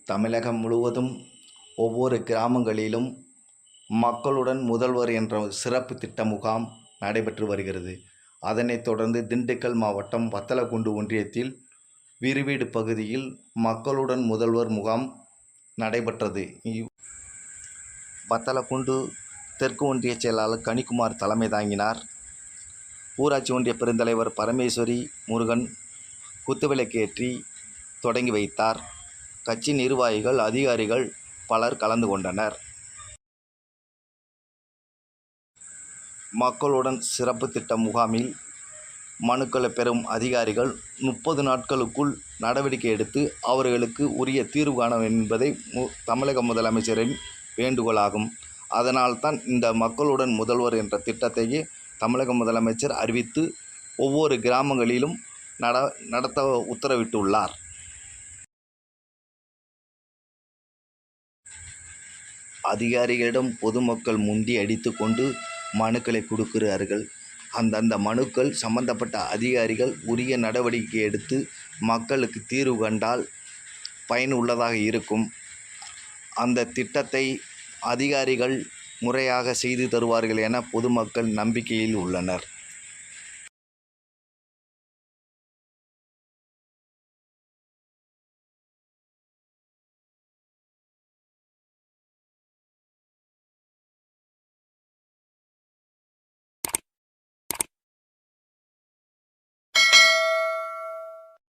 தமிழகம் முழுவதும் ஒவ்வொரு கிராமங்களிலும் மக்களுடன் முதல்வர் என்ற சிறப்பு திட்ட முகாம் நடைபெற்று வருகிறது. அதனைத் தொடர்ந்து திண்டுக்கல் மாவட்டம் வத்தலக்குண்டு ஒன்றியத்தில் விரிவீடு பகுதியில் மக்களுடன் முதல்வர் முகாம் நடைபெற்றது. வத்தலக்குண்டு தெற்கு ஒன்றிய செயலாளர் கனிக்குமார் தலைமை தாங்கினார். ஊராட்சி ஒன்றிய பெருந்தலைவர் பரமேஸ்வரி முருகன் குத்துவிளக்கேற்றி தொடங்கி வைத்தார். கட்சி நிர்வாகிகள், அதிகாரிகள் பலர் கலந்து கொண்டனர். மக்களுடன் சிறப்பு திட்ட முகாமில் மனுக்களை பெறும் அதிகாரிகள் 30 நாட்களுக்குள் நடவடிக்கை எடுத்து அவர்களுக்கு உரிய தீர்வு காண என்பதை தமிழக முதலமைச்சரின் வேண்டுகோளாகும். அதனால்தான் இந்த மக்களுடன் முதல்வர் என்ற திட்டத்தையே தமிழக முதலமைச்சர் அறிவித்து ஒவ்வொரு கிராமங்களிலும் நடத்த உத்தரவிட்டுள்ளார். அதிகாரிகளிடம் பொதுமக்கள் முண்டி அடித்து கொண்டு மனுக்களை கொடுக்கிறார்கள். அந்தந்த மனுக்கள் சம்பந்தப்பட்ட அதிகாரிகள் உரிய நடவடிக்கை எடுத்து மக்களுக்கு தீர்வு கண்டால் பயனுள்ளதாக இருக்கும். அந்த திட்டத்தை அதிகாரிகள் முறையாக செய்து தருவார்கள் என பொதுமக்கள் நம்பிக்கையில் உள்ளனர்.